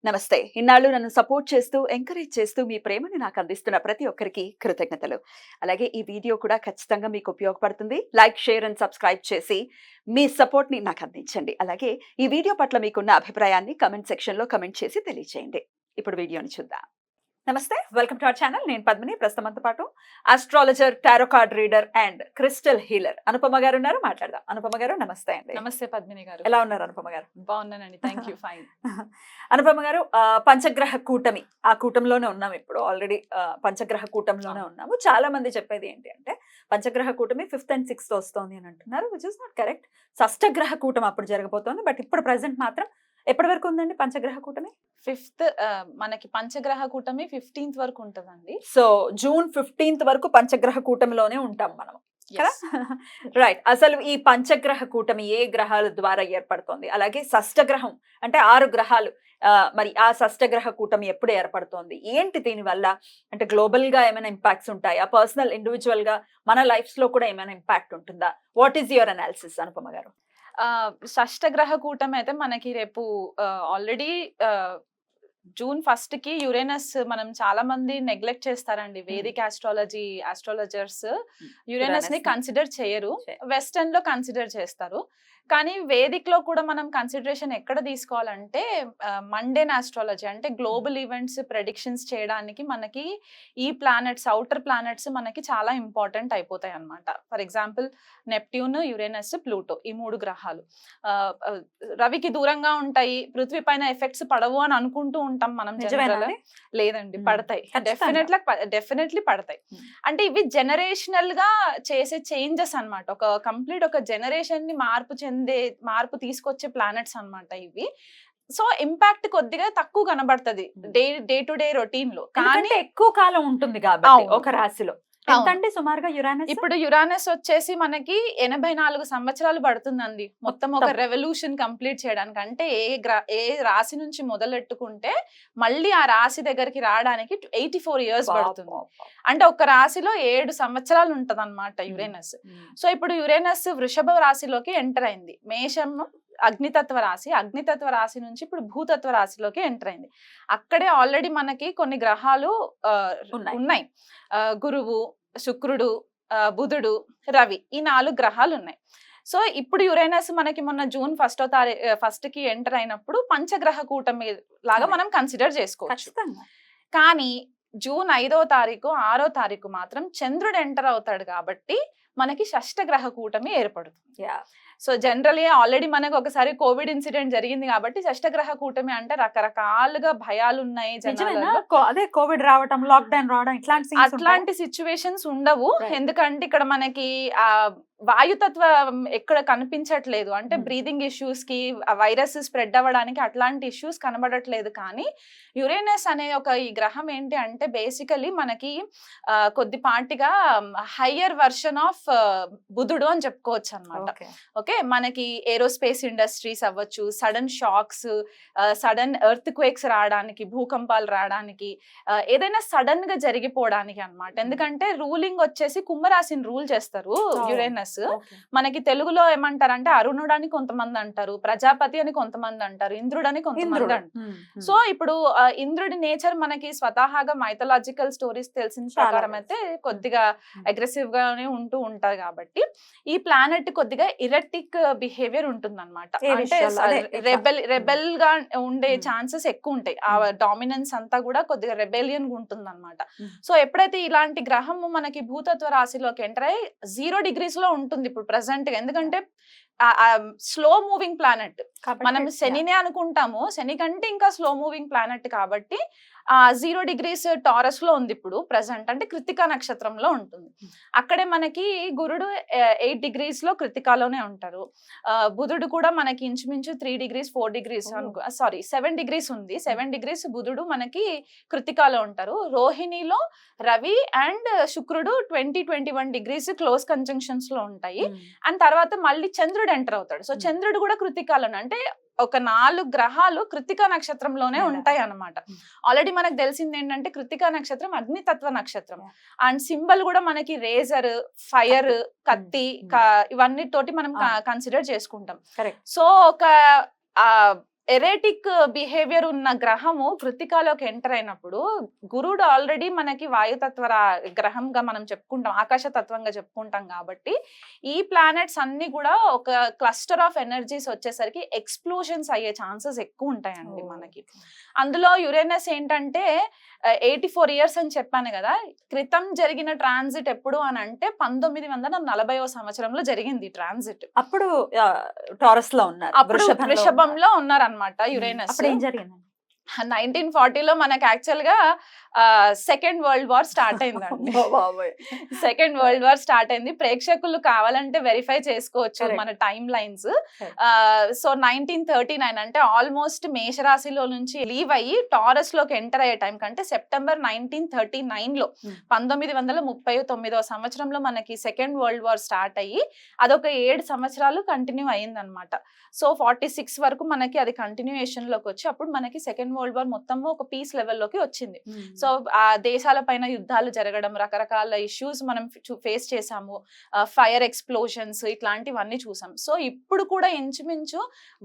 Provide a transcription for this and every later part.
నమస్తే. ఇన్నాళ్ళు నన్ను సపోర్ట్ చేస్తూ, ఎంకరేజ్ చేస్తూ మీ ప్రేమని నాకు అందిస్తున్న ప్రతి ఒక్కరికి కృతజ్ఞతలు. అలాగే ఈ వీడియో కూడా ఖచ్చితంగా మీకు ఉపయోగపడుతుంది. లైక్, షేర్ అండ్ సబ్స్క్రైబ్ చేసి మీ సపోర్ట్‌ని నాకు అందించండి. అలాగే ఈ వీడియో పట్ల మీకున్న అభిప్రాయాన్ని కామెంట్ సెక్షన్‌లో కామెంట్ చేసి తెలియజేయండి. ఇప్పుడు వీడియోని చూద్దాం. నమస్తే, వెల్కమ్ టు అవర్ ఛానల్. నేను పద్మిని. ప్రస్తుతం మనతో పాటు astrologer, tarot card reader and crystal healer Anupama గారు ఉన్నారు. మాట్లాడదాం. అనుపమ గారు నమస్తే అండి. నమస్తే పద్మిని గారు. ఎలా ఉన్నారు అనుపమ గారు? బాగున్నానండి, థ్యాంక్ యూ. ఫైన్. అనుపమ గారు, పంచగ్రహ కూటమి, ఆ కూటంలోనే ఉన్నాం ఇప్పుడు. ఆల్రెడీ పంచగ్రహ కూటంలోనే ఉన్నాము. చాలా మంది చెప్పేది ఏంటి అంటే పంచగ్రహ కూటమి 5th and 6th వస్తోంది అని అంటున్నారు, విచ్ ఇస్ నాట్ కరెక్ట్. షష్టగ్రహ కూటమి అప్పుడు జరగబోతోంది. బట్ ఇప్పుడు ప్రెసెంట్ మాత్రం ఎప్పటి వరకు ఉందండి పంచగ్రహ కూటమి? 5th మనకి పంచగ్రహ కూటమి 15th వరకు ఉంటదండి. సో జూన్ 15th వరకు పంచగ్రహ కూటమిలోనే ఉంటాం మనం. రైట్. అసలు ఈ పంచగ్రహ కూటమి ఏ గ్రహాల ద్వారా ఏర్పడుతోంది? అలాగే షష్టగ్రహం అంటే 6 గ్రహాలు, మరి ఆ షష్టగ్రహ కూటమి ఎప్పుడు ఏర్పడుతోంది? ఏంటి దీనివల్ల? అంటే గ్లోబల్ గా ఏమైనా ఇంపాక్ట్స్ ఉంటాయా? పర్సనల్ ఇండివిజువల్ గా మన లైఫ్స్ లో కూడా ఏమైనా ఇంపాక్ట్ ఉంటుందా? What is your analysis Anupama గారు? షష్టగ్రహ కూటమి అయితే మనకి రేపు ఆల్రెడీ జూన్ 1st కి యురేనస్, మనం చాలా మంది నెగ్లెక్ట్ చేస్తారండి. వేదిక్ ఆస్ట్రాలజర్స్ యురేనస్ ని కన్సిడర్ చేయరు, వెస్టర్న్ లో కన్సిడర్ చేస్తారు. కానీ వేదిక్ లో కూడా మనం కన్సిడరేషన్ ఎక్కడ తీసుకోవాలంటే మండేన్ ఆస్ట్రాలజీ, అంటే గ్లోబల్ ఈవెంట్స్ ప్రెడిక్షన్స్ చేయడానికి మనకి ఈ ప్లానెట్స్, అవుటర్ ప్లానెట్స్ మనకి చాలా ఇంపార్టెంట్ అయిపోతాయి అన్నమాట. For example Neptune, Uranus, Pluto, ఈ 3 గ్రహాలు రవికి దూరంగా ఉంటాయి, పృథ్వీ పైన ఎఫెక్ట్స్ పడవు అని అనుకుంటూ ఉంటాం మనం. లేదండి, పడతాయి. డెఫినెట్లీ పడతాయి. అంటే ఇవి జనరేషనల్ గా చేసే చేంజెస్ అన్నమాట. ఒక కంప్లీట్ ఒక జనరేషన్ ని మార్పు తీసుకొచ్చే ప్లానెట్స్ అన్నమాట ఇవి. సో ఇంపాక్ట్ కొద్దిగా తక్కువ కనబడుతుంది డే టు డే రొటీన్ లో, కానీ ఎక్కువ కాలం ఉంటుంది కాబట్టి ఒక రాశిలో. ఎంతండి సుమారుగా యురానస్? ఇప్పుడు యురానస్ వచ్చేసి మనకి 84 సంవత్సరాలు పడుతుందండి మొత్తం ఒక రెవల్యూషన్ కంప్లీట్ చేయడానికి. అంటే ఏ రాశి నుంచి మొదలెట్టుకుంటే మళ్ళీ ఆ రాశి దగ్గరికి రావడానికి 84 years పడుతుంది. అంటే ఒక రాశిలో 7 సంవత్సరాలు ఉంటది అనమాట యురేనస్. సో ఇప్పుడు యురేనస్ వృషభ రాశిలోకి ఎంటర్ అయింది. మేషం అగ్నితత్వ రాశి నుంచి ఇప్పుడు భూతత్వ రాశిలోకి ఎంటర్ అయింది. అక్కడే ఆల్రెడీ మనకి కొన్ని గ్రహాలు ఉన్నాయి. గురువు, శుక్రుడు, బుధుడు, రవి, ఈ 4 గ్రహాలు ఉన్నాయి. సో ఇప్పుడు యురేనస్ మనకి మొన్న జూన్ 1st కి ఎంటర్ అయినప్పుడు పంచగ్రహ కూటమి లాగా మనం కన్సిడర్ చేసుకోవచ్చు. కానీ జూన్ 5వ తారీఖు 6వ తారీఖు మాత్రం చంద్రుడు ఎంటర్ అవుతాడు కాబట్టి మనకి షష్టగ్రహ కూటమి ఏర్పడుతుంది. సో జనరలీ ఆల్రెడీ మనకు ఒకసారి కోవిడ్ ఇన్సిడెంట్ జరిగింది కాబట్టి షష్టగ్రహ కూటమి అంటే రకరకాలుగా భయాలు ఉన్నాయి జనాలలో. అదే కోవిడ్ రావడం, లాక్డౌన్ రావడం, అట్లాంటి సిచ్యువేషన్స్ ఉండవు. ఎందుకంటే ఇక్కడ మనకి ఆ వాయుతత్వం ఎక్కడ కనిపించట్లేదు. అంటే బ్రీదింగ్ ఇష్యూస్ కి, వైరస్ స్ప్రెడ్ అవ్వడానికి అట్లాంటి ఇష్యూస్ కనబడట్లేదు. కానీ యురేనస్ అనే ఈ గ్రహం ఏంటి అంటే బేసికలీ మనకి కొద్దిపాటిగా హయ్యర్ వర్షన్ ఆఫ్ బుధుడు అని చెప్పుకోవచ్చు అనమాట. ఓకే, మనకి ఏరోస్పేస్ ఇండస్ట్రీస్ అవ్వచ్చు, sudden shocks, sudden earthquakes రావడానికి, భూకంపాలు రావడానికి, ఏదైనా సడన్ గా జరిగిపోవడానికి అన్నమాట. ఎందుకంటే రూలింగ్ వచ్చేసి కుంభరాశిని రూల్ చేస్తారు యురేనస్. మనకి తెలుగులో ఏమంటారంటే అరుణుడు అని కొంతమంది అంటారు, ప్రజాపతి అని కొంతమంది అంటారు, ఇంద్రుడు అని కొంతమంది అంటారు. సో ఇప్పుడు ఇంద్రుడి నేచర్ మనకి స్వతహాగా మైథలాజికల్ స్టోరీస్ తెలిసిన ప్రకారం అయితే కొద్దిగా అగ్రెసివ్ గానే ఉంటూ ఉంటారు. కాబట్టి ఈ ప్లానెట్ కొద్దిగా ఇరెటిక్ బిహేవియర్ ఉంటుంది అనమాట. అంటే రెబెల్ గా ఉండే ఛాన్సెస్ ఎక్కువ ఉంటాయి. ఆ డామినెన్స్ అంతా కూడా కొద్దిగా రెబెలియన్ గా ఉంటుంది అనమాట. సో ఎప్పుడైతే ఇలాంటి గ్రహము మనకి భూతత్వ రాశిలోకి ఎంటర్ అయ్యి 0 degrees లో ఉంటుంది ఇప్పుడు ప్రెసెంట్ గా. ఎందుకంటే స్లో మూవింగ్ ప్లానెట్, మనం శనినే అనుకుంటాము, శని కంటే ఇంకా స్లో మూవింగ్ ప్లానెట్ కాబట్టి 0 degrees టారస్ లో ఉంది ఇప్పుడు ప్రెసెంట్. అంటే కృతికా నక్షత్రంలో ఉంటుంది. అక్కడే మనకి గురుడు 8 degrees లో కృతికాలోనే ఉంటారు. బుధుడు కూడా మనకి ఇంచుమించు 3 degrees 4 degrees 7 degrees ఉంది. 7 degrees బుధుడు మనకి కృతికాలో ఉంటారు. రోహిణిలో రవి అండ్ శుక్రుడు 20-21 degrees క్లోజ్ కంజంక్షన్స్ లో ఉంటాయి. అండ్ తర్వాత మళ్ళీ చంద్రుడు ఎంటర్ అవుతాడు. సో చంద్రుడు కూడా కృతికాలోనే, అంటే ఒక 4 గ్రహాలు కృతికా నక్షత్రంలోనే ఉంటాయి అన్నమాట. ఆల్రెడీ మనకు తెలిసింది ఏంటంటే కృతికా నక్షత్రం అగ్నితత్వ నక్షత్రం. అండ్ సింబల్ కూడా మనకి రేజర్, ఫైర్, కత్తి, ఇవన్నీ తోటి మనం కన్సిడర్ చేసుకుంటాం. సో ఒక ఎరేటిక్ బిహేవియర్ ఉన్న గ్రహము కృత్తికాలోకి ఎంటర్ అయినప్పుడు గురుడు ఆల్రెడీ మనకి వాయుతత్వ గ్రహంగా మనం చెప్పుకుంటాం, ఆకాశ తత్వంగా చెప్పుకుంటాం కాబట్టి ఈ ప్లానెట్స్ అన్ని కూడా ఒక క్లస్టర్ ఆఫ్ ఎనర్జీస్ వచ్చేసరికి ఎక్స్ప్లోజన్స్ అయ్యే ఛాన్సెస్ ఎక్కువ ఉంటాయండి మనకి. అందులో యురేనస్ ఏంటంటే 84 years అని చెప్పాను కదా, క్రితం జరిగిన ట్రాన్సిట్ ఎప్పుడు అని అంటే 1940వ సంవత్సరంలో జరిగింది ట్రాన్సిట్. అప్పుడు టారస్ లో ఉన్నారు, అప్పుడు వృషభంలో ఉన్నారనమాట యురేనస్. అప్పుడు ఏం జరిగింది? 1940లో మనకి యాక్చువల్ గా సెకండ్ వరల్డ్ వార్ స్టార్ట్ అయిందండి. సెకండ్ వరల్డ్ వార్ స్టార్ట్ అయింది. ప్రేక్షకులు కావాలంటే వెరిఫై చేసుకోవచ్చు మన టైమ్ లైన్స్. సో 1939 అంటే ఆల్మోస్ట్ మేషరాశిలో నుంచి లీవ్ అయ్యి టారస్ లోకి ఎంటర్ అయ్యే టైం కంటే సెప్టెంబర్ 1939లో 1939వ సంవత్సరంలో మనకి సెకండ్ వరల్డ్ వార్ స్టార్ట్ అయ్యి అదొక 7 సంవత్సరాలు కంటిన్యూ అయ్యింది అనమాట. సో 46 వరకు మనకి అది కంటిన్యూయేషన్ లోకి వచ్చి అప్పుడు మనకి సెకండ్ వరల్డ్ వార్ మొత్తము ఒక పీస్ లెవెల్లోకి వచ్చింది. సో ఆ దేశాల పైన యుద్ధాలు జరగడం, రకరకాల ఇష్యూస్ మనం ఫేస్ చేసాము, ఫైర్ ఎక్స్ప్లోషన్స్ ఇట్లాంటివన్నీ చూసాం. సో ఇప్పుడు కూడా ఇంచుమించు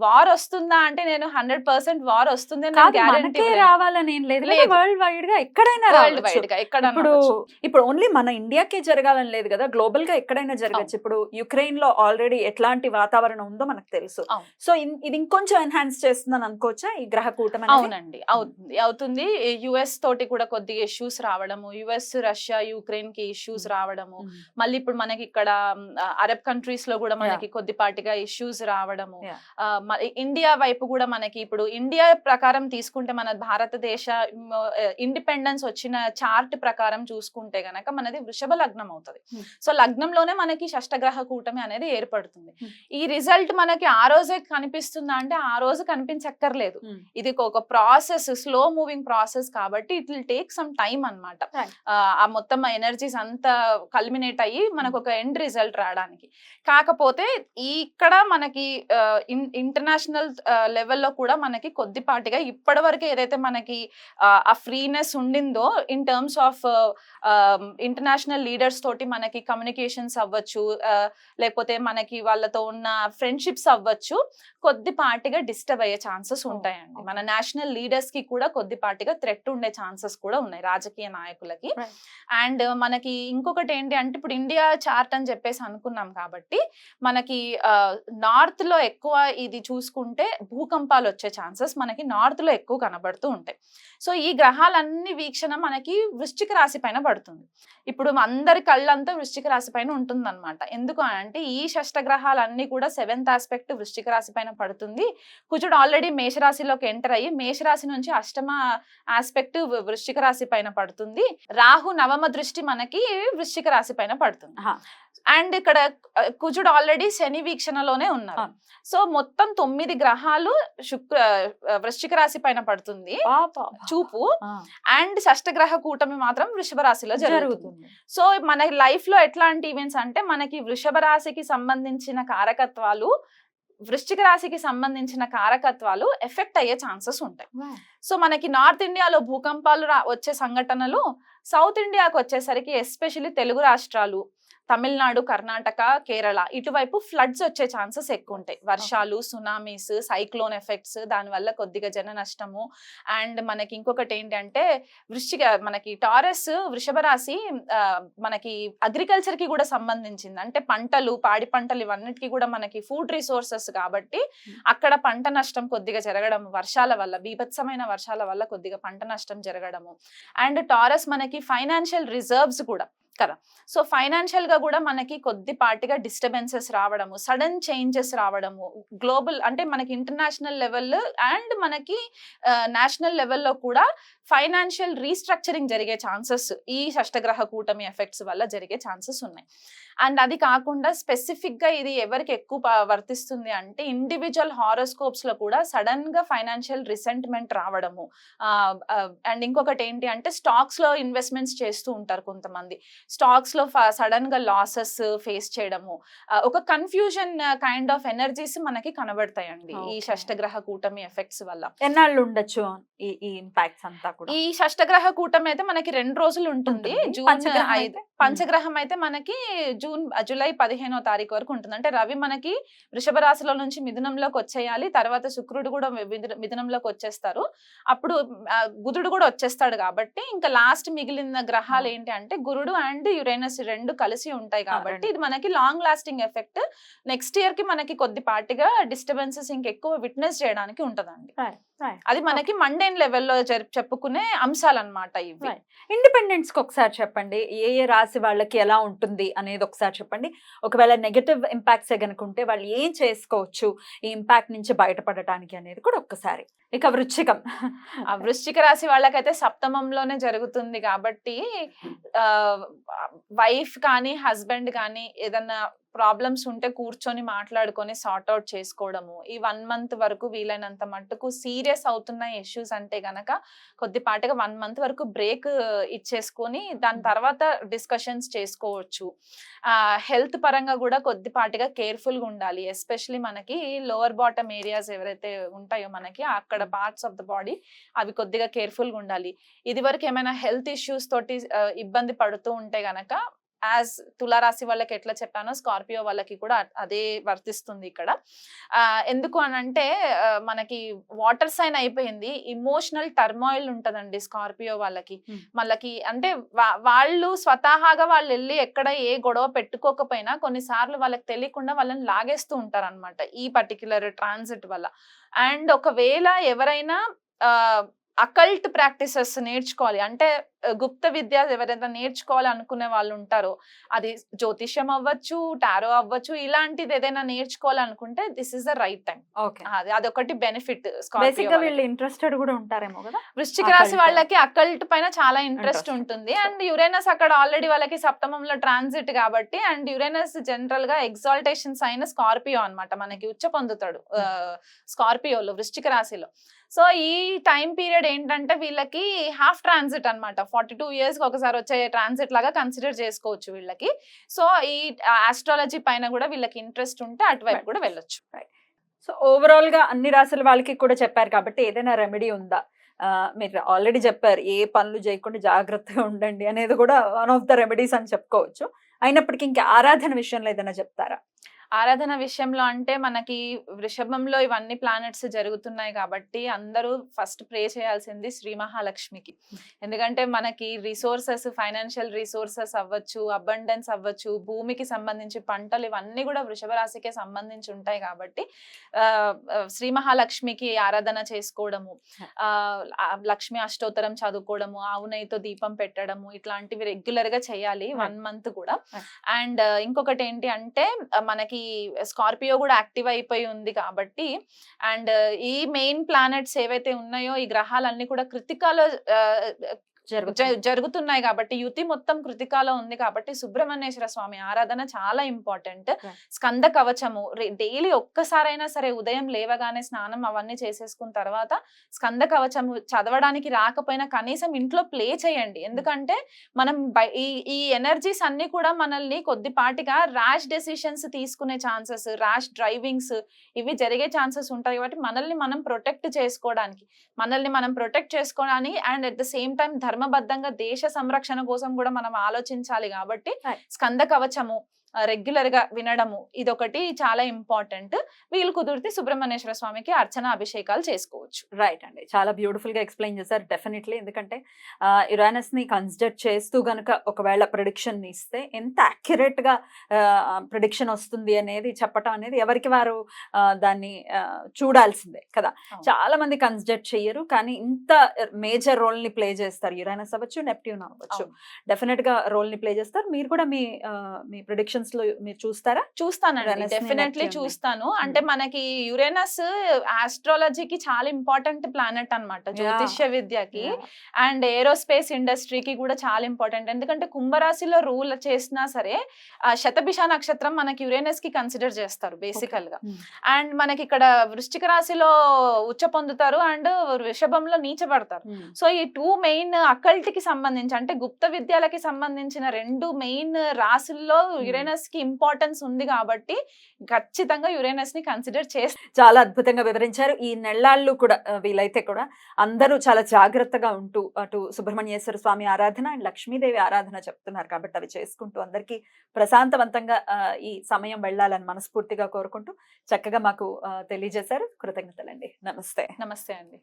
వార్ వస్తుందా అంటే నేను 100% వార్ వస్తుంది రావాలని ఏం లేదు, వరల్డ్ వైడ్ గా ఎక్కడైనా వరల్డ్ వైడ్ గా ఎక్కడ. ఇప్పుడు ఓన్లీ మన ఇండియాకే జరగాలని లేదు కదా, గ్లోబల్ గా ఎక్కడైనా జరగచ్చు. ఇప్పుడు యుక్రెయిన్ లో ఆల్రెడీ ఎట్లాంటి వాతావరణం ఉందో మనకు తెలుసు. సో ఇది ఇంకొంచెం ఎన్హాన్స్ చేస్తుందని అనుకోవచ్చా ఈ గ్రహ కూటమి? అవునండి, అవుతుంది. యుఎస్ తోటి కూడా కొద్దిగా ఇష్యూస్ రావడము, యుఎస్ రష్యా యుక్రెయిన్ కి ఇష్యూస్ రావడము, మళ్ళీ ఇప్పుడు మనకి ఇక్కడ అరబ్ కంట్రీస్ లో కూడా మనకి కొద్దిపాటిగా ఇష్యూస్ రావడము, ఇండియా వైపు కూడా మనకి ఇప్పుడు ఇండియా ప్రకారం తీసుకుంటే మన భారతదేశ ఇండిపెండెన్స్ వచ్చిన చార్ట్ ప్రకారం చూసుకుంటే గనక మనది వృషభ లగ్నం అవుతుంది. సో లగ్నంలోనే మనకి షష్టగ్రహ కూటమి అనేది ఏర్పడుతుంది. ఈ రిజల్ట్ మనకి ఆ రోజే కనిపిస్తుందా అంటే ఆ రోజు కనిపించక్కర్లేదు. ఇది ఒక ప్రాసెస్, స్లో మూవింగ్ ప్రాసెస్ కాబట్టి it will take some time అన్నమాట. ఆ మొత్తం ఎనర్జీస్ అంతా కల్మినేట్ అయ్యి మనకు ఒక ఎండ్ రిజల్ట్ రావడానికి. కాకపోతే ఇక్కడ మనకి ఇంటర్నేషనల్ లెవెల్లో కూడా మనకి కొద్దిపాటిగా ఇప్పటి వరకు ఏదైతే మనకి ఆ ఫ్రీనెస్ ఉండిందో in terms of international leaders తోటి మనకి కమ్యూనికేషన్స్ అవ్వచ్చు, లేకపోతే మనకి వాళ్ళతో ఉన్న ఫ్రెండ్షిప్స్ అవ్వచ్చు, కొద్దిపాటిగా డిస్టర్బ్ అయ్యే ఛాన్సెస్ ఉంటాయండి. మన నేషనల్ లీడర్స్ కి కూడా కొద్దిపాటిగా థ్రెట్ ఉండే ఛాన్సెస్ కూడా ఉన్నాయి రాజకీయ నాయకులకి. అండ్ మనకి ఇంకొకటి ఏంటి అంటే ఇప్పుడు ఇండియా చార్ట్ అని చెప్పేసి అనుకున్నాం కాబట్టి మనకి నార్త్ లో ఎక్కువ ఇది చూసుకుంటే భూకంపాలు వచ్చే ఛాన్సెస్ మనకి నార్త్ లో ఎక్కువ కనబడుతూ ఉంటాయి. సో ఈ గ్రహాలన్నీ వీక్షణ మనకి వృశ్చిక రాశి పైన పడుతుంది. ఇప్పుడు అందరి కళ్ళంతా వృశ్చిక రాశి పైన ఉంటుంది అనమాట. ఎందుకు అంటే ఈ షష్టగ్రహాలన్నీ కూడా 7th ఆస్పెక్ట్ వృశ్చిక రాశి పైన పడుతుంది. కుజుడు ఆల్రెడీ మేషరాశిలోకి ఎంటర్ అయ్యి మేషరాశి నుంచి 8వ ఆస్పెక్ట్ వృశ్చిక రాశి పైన పడుతుంది. రాహు 9వ దృష్టి మనకి వృశ్చిక రాశి పైన పడుతుంది. అండ్ ఇక్కడ కుజుడు ఆల్రెడీ శని వీక్షణలోనే ఉన్నారు. సో మొత్తం 9 గ్రహాలు వృశ్చిక రాశి పైన పడుతుంది చూపు. అండ్ షష్టగ్రహ కూటమి మాత్రం వృషభ రాశిలో జరుగుతుంది. సో మన లైఫ్ లో ఎట్లాంటి ఈవెంట్స్ అంటే మనకి వృషభ రాశికి సంబంధించిన కారకత్వాలు, వృశ్చిక రాశికి సంబంధించిన కారకత్వాలు ఎఫెక్ట్ అయ్యే ఛాన్సెస్ ఉంటాయి. సో మనకి నార్త్ ఇండియాలో భూకంపాలు వచ్చే సంఘటనలు, సౌత్ ఇండియాకి వచ్చేసరికి ఎస్పెషల్లీ తెలుగు రాష్ట్రాలు, తమిళనాడు, కర్ణాటక, కేరళ ఇటువైపు ఫ్లడ్స్ వచ్చే ఛాన్సెస్ ఎక్కువ ఉంటాయి. వర్షాలు, సునామీస్, సైక్లోన్ ఎఫెక్ట్స్, దానివల్ల కొద్దిగా జన నష్టము. అండ్ మనకి ఇంకొకటి ఏంటంటే మనకి టారస్ వృషభ రాశి మనకి అగ్రికల్చర్ కి కూడా సంబంధించింది. అంటే పంటలు, పాడి పంటలు ఇవన్నిటికీ కూడా మనకి ఫుడ్ రిసోర్సెస్ కాబట్టి అక్కడ పంట నష్టం కొద్దిగా జరగడం, వర్షాల వల్ల, బీభత్సమైన వర్షాల వల్ల కొద్దిగా పంట నష్టం జరగడము. అండ్ టారస్ మనకి ఫైనాన్షియల్ రిజర్వ్స్ కూడా కదా. సో ఫైనాన్షియల్ గా కూడా మనకి కొద్దిపాటిగా డిస్టర్బెన్సెస్ రావడము, సడన్ చేంజెస్ రావడము, గ్లోబల్ అంటే మనకి ఇంటర్నేషనల్ లెవెల్ అండ్ మనకి నేషనల్ లెవెల్లో కూడా ఫైనాన్షియల్ రీస్ట్రక్చరింగ్ జరిగే ఛాన్సెస్ ఈ షష్టగ్రహ కూటమి ఎఫెక్ట్స్ వల్ల జరిగే ఛాన్సెస్ ఉన్నాయి. అండ్ అది కాకుండా స్పెసిఫిక్ గా ఇది ఎవరికి ఎక్కువ వర్తిస్తుంది అంటే ఇండివిజువల్ హారోస్కోప్స్ లో కూడా సడన్ గా ఫైనాన్షియల్ రిసెంట్మెంట్ రావడము. అండ్ ఇంకొకటి ఏంటి అంటే స్టాక్స్ లో ఇన్వెస్ట్మెంట్స్ చేస్తూ ఉంటారు కొంతమంది. స్టాక్స్ లో సడన్ గా లాసెస్ ఫేస్ చేయడము, ఒక కన్ఫ్యూజన్ కైండ్ ఆఫ్ ఎనర్జీస్ మనకి కనబడతాయండి ఈ Okay. షష్టగ్రహ కూటమి ఎఫెక్ట్స్ వల్ల. ఎన్నాళ్ళు ఉండొచ్చు ఈ ఇంపాక్ట్స్ అంతా కూడా? ఈ షష్టగ్రహ కూటమి అయితే మనకి 2 రోజులు ఉంటుంది. ఉంటుంది. జూన్ పంచగ్రహం 5. అయితే? పంచగ్రహం అయితే మనకి జూలై 15వ తారీఖు వరకు ఉంటుంది. అంటే రవి మనకి వృషభ రాశిలో నుంచి మిథునంలోకి వచ్చేయాలి. తర్వాత శుక్రుడు కూడా మిథునంలోకి వచ్చేస్తారు. అప్పుడు బుధుడు కూడా వచ్చేస్తాడు కాబట్టి ఇంకా లాస్ట్ మిగిలిన గ్రహాలు ఏంటి అంటే గురుడు అండ్ యురేనస్ 2 కలిసి ఉంటాయి కాబట్టి ఇది మనకి long lasting effect. Next year కి మనకి కొద్దిపాటిగా డిస్టర్బెన్సెస్ ఇంకెక్కువ విట్నెస్ చేయడానికి ఉంటదండి. అది మనకి మండేన్ లెవెల్లో చెప్పుకునే అంశాలు అన్నమాట ఇవి. ఇండిపెండెన్స్ కి ఒకసారి చెప్పండి, ఏ రాశి వాళ్ళకి ఎలా ఉంటుంది అనేది ఒకసారి చెప్పండి. ఒకవేళ నెగటివ్ ఇంపాక్ట్స్ గనుకుంటే వాళ్ళు ఏం చేసుకోవచ్చు ఈ ఇంపాక్ట్ నుంచి బయటపడటానికి అనేది కూడా ఒక్కసారి. ఇక వృశ్చికం. ఆ వృశ్చిక రాశి వాళ్ళకైతే సప్తమంలోనే జరుగుతుంది కాబట్టి వైఫ్ కానీ హస్బెండ్ కానీ ఏదన్నా ప్రాబ్లమ్స్ ఉంటే కూర్చొని మాట్లాడుకొని సార్ట్ అవుట్ చేసుకోవడము. ఈ 1 మంత్ వరకు వీలైనంత మట్టుకు సీరియస్ అవుతున్న ఇష్యూస్ అంటే గనక కొద్దిపాటిగా 1 మంత్ వరకు బ్రేక్ ఇచ్చేసుకొని దాని తర్వాత డిస్కషన్స్ చేసుకోవచ్చు. హెల్త్ పరంగా కూడా కొద్దిపాటిగా కేర్ఫుల్ గా ఉండాలి. ఎస్పెషలీ మనకి లోవర్ బాటమ్ ఏరియాస్ ఎవరైతే ఉంటాయో మనకి అక్కడ పార్ట్స్ ఆఫ్ ద బాడీ అవి కొద్దిగా కేర్ఫుల్ గా ఉండాలి. ఇది వరకు ఏమైనా హెల్త్ ఇష్యూస్ తోటి ఇబ్బంది పడుతూ ఉంటే గనక యాజ్ తులారాశి వాళ్ళకి ఎట్లా చెప్పానో స్కార్పియో వాళ్ళకి కూడా అదే వర్తిస్తుంది ఇక్కడ. ఎందుకు అనంటే మనకి వాటర్ సైన్ అయిపోయింది, ఇమోషనల్ టర్మాయిల్ ఉంటదండి స్కార్పియో వాళ్ళకి. వాళ్ళకి అంటే వాళ్ళు స్వతహాగా వాళ్ళు వెళ్ళి ఎక్కడ ఏ గొడవ పెట్టుకోకపోయినా కొన్నిసార్లు వాళ్ళకి తెలియకుండా వాళ్ళని లాగేస్తూ ఉంటారు అనమాట ఈ పర్టిక్యులర్ ట్రాన్సిట్ వల్ల. అండ్ ఒకవేళ ఎవరైనా అకల్ట్ ప్రాక్టీసెస్ నేర్చుకోవాలి అంటే గుప్త విద్య ఎవరైనా నేర్చుకోవాలి అనుకునే వాళ్ళు ఉంటారో, అది జ్యోతిష్యం అవ్వచ్చు, టారో అవ్వచ్చు, ఇలాంటిది ఏదైనా నేర్చుకోవాలనుకుంటే this is the right time. అదొకటి బెనిఫిట్. వీళ్ళు ఇంట్రెస్టెడ్ కూడా ఉంటారేమో కదా. వృశ్చిక రాశి వాళ్ళకి అకల్ట్ పైన చాలా ఇంట్రెస్ట్ ఉంటుంది. అండ్ యురేనస్ అక్కడ ఆల్రెడీ వాళ్ళకి సప్తమంలో ట్రాన్సిట్ కాబట్టి, అండ్ యురేనస్ జనరల్ గా ఎగ్జాల్టేషన్ సైన్ స్కార్పియో అన్నమాట, మనకి ఉచ్చ పొందుతాడు స్కార్పియోలో వృశ్చిక రాశిలో. సో ఈ టైం పీరియడ్ ఏంటంటే వీళ్ళకి హాఫ్ ట్రాన్సిట్ అన్నమాట, 42 years కి ఒకసారి వచ్చే ట్రాన్సిట్ లాగా కన్సిడర్ చేసుకోవచ్చు వీళ్ళకి. సో ఈ ఆస్ట్రాలజీ పైన కూడా వీళ్ళకి ఇంట్రెస్ట్ ఉంటే అటువైపు కూడా వెళ్ళొచ్చు. సో ఓవరాల్ గా అన్ని రాశుల వాళ్ళకి కూడా చెప్పారు కాబట్టి ఏదైనా రెమెడీ ఉందా? మీరు ఆల్రెడీ చెప్పారు ఏ పనులు చేయకుండా జాగ్రత్తగా ఉండండి అనేది కూడా వన్ ఆఫ్ ద రెమెడీస్ అని చెప్పుకోవచ్చు. అయినప్పటికీ ఇంకా ఆరాధన విషయంలో ఏదైనా చెప్తారా? ఆరాధన విషయంలో అంటే మనకి వృషభంలో ఇవన్నీ ప్లానెట్స్ జరుగుతున్నాయి కాబట్టి అందరూ ఫస్ట్ ప్రే చేయాల్సింది శ్రీ మహాలక్ష్మికి. ఎందుకంటే మనకి రిసోర్సెస్, ఫైనాన్షియల్ రిసోర్సెస్ అవ్వచ్చు, అబండెన్స్ అవ్వచ్చు, భూమికి సంబంధించి పంటలు ఇవన్నీ కూడా వృషభ రాశికే సంబంధించి ఉంటాయి కాబట్టి శ్రీ మహాలక్ష్మికి ఆరాధన చేసుకోవడము, లక్ష్మి అష్టోత్తరం చదువుకోవడము, ఆవు నెయ్యితో దీపం పెట్టడము, ఇట్లాంటివి రెగ్యులర్ గా చేయాలి 1 month కూడా. అండ్ ఇంకొకటి ఏంటి అంటే మనకి స్కార్పియో కూడా యాక్టివ్ అయిపోయి ఉంది కాబట్టి, అండ్ ఈ మెయిన్ ప్లానెట్స్ ఏవైతే ఉన్నాయో ఈ గ్రహాలన్నీ కూడా కృతికాలో జరుగుతున్నాయి కాబట్టి, యుతి మొత్తం కృతికాలో ఉంది కాబట్టి సుబ్రహ్మణ్యేశ్వర స్వామి ఆరాధన చాలా ఇంపార్టెంట్. స్కంద కవచము డైలీ ఒక్కసారైనా సరే ఉదయం లేవగానే స్నానం అవన్నీ చేసేసుకున్న తర్వాత స్కంద కవచము చదవడానికి రాకపోయినా కనీసం ఇంట్లో ప్లే చేయండి. ఎందుకంటే మనం ఈ ఎనర్జీస్ అన్ని కూడా మనల్ని కొద్దిపాటిగా ర్యాష్ డెసిషన్స్ తీసుకునే ఛాన్సెస్, ర్యాష్ డ్రైవింగ్స్ ఇవి జరిగే ఛాన్సెస్ ఉంటాయి కాబట్టి మనల్ని మనం ప్రొటెక్ట్ చేసుకోవడానికి and at the same time ధర్మబద్ధంగా దేశ సంరక్షణ కోసం కూడా మనం ఆలోచించాలి కాబట్టి స్కంద కవచము రెగ్యులర్ గా వినడము ఇదొకటి చాలా ఇంపార్టెంట్. వీళ్ళు కుదిరితే సుబ్రహ్మణ్యేశ్వర స్వామికి అర్చన అభిషేకాలు చేసుకోవచ్చు. రైట్ అండి, చాలా బ్యూటిఫుల్ గా ఎక్స్ప్లెయిన్ చేశారు. డెఫినెట్లీ ఎందుకంటే యురేనస్ ని కన్సిడర్ చేస్తూ గనుక ఒకవేళ ప్రిడిక్షన్ ఇస్తే ఎంత అక్యురేట్ గా ప్రిడిక్షన్ వస్తుంది అనేది చెప్పటం అనేది ఎవరికి వారు దాన్ని చూడాల్సిందే కదా. చాలా మంది కన్సిడర్ చెయ్యరు కానీ ఇంత మేజర్ రోల్ ని ప్లే చేస్తారు. యురేనస్ అవ్వచ్చు, నెప్ట్యూన్ అవ్వచ్చు, డెఫినెట్ గా రోల్ ని ప్లే చేస్తారు. మీరు కూడా మీ ప్రిడిక్షన్ లో మీరు చూస్తారా? చూస్తానండి, డెఫినెట్లీ చూస్తాను. అంటే మనకి యురేనస్ ఆస్ట్రాలజీకి చాలా ఇంపార్టెంట్ ప్లానెట్ అన్నమాట జ్యోతిష్య విద్యకి Yeah. అండ్ ఏరోస్పేస్ ఇండస్ట్రీకి కూడా చాలా ఇంపార్టెంట్. ఎందుకంటే కుంభరాశిలో రూల్ చేసినా సరే శతభిష నక్షత్రం మనకి యురేనస్ కి కన్సిడర్ చేస్తారు బేసికల్ గా. Hmm. అండ్ మనకి ఇక్కడ వృశ్చిక రాశిలో ఉచ్చ పొందుతారు అండ్ వృషభంలో నీచబడతారు. Hmm. సో ఈ 2 మెయిన్ అకల్ట్ కి సంబంధించి అంటే గుప్త విద్యలకి సంబంధించిన 2 మెయిన్ రాశుల్లో యురేనస్ కి ఇంపార్టెన్స్ ఉంది కాబట్టి ఖచ్చితంగా యురేనస్ ని కన్సిడర్ చేస్తారు. చాలా అద్భుతంగా వివరించారు. ఈ నెల్లాళ్ళు కూడా వీలైతే కూడా అందరూ చాలా జాగ్రత్తగా ఉంటూ అటు సుబ్రహ్మణ్యేశ్వర స్వామి ఆరాధన అండ్ లక్ష్మీదేవి ఆరాధన చెప్తున్నారు కాబట్టి అవి చేసుకుంటూ అందరికీ ప్రశాంతవంతంగా ఈ సమయం వెళ్ళాలని మనస్ఫూర్తిగా కోరుకుంటూ చక్కగా మాకు తెలియజేశారు. కృతజ్ఞతలండి. నమస్తే. నమస్తే అండి.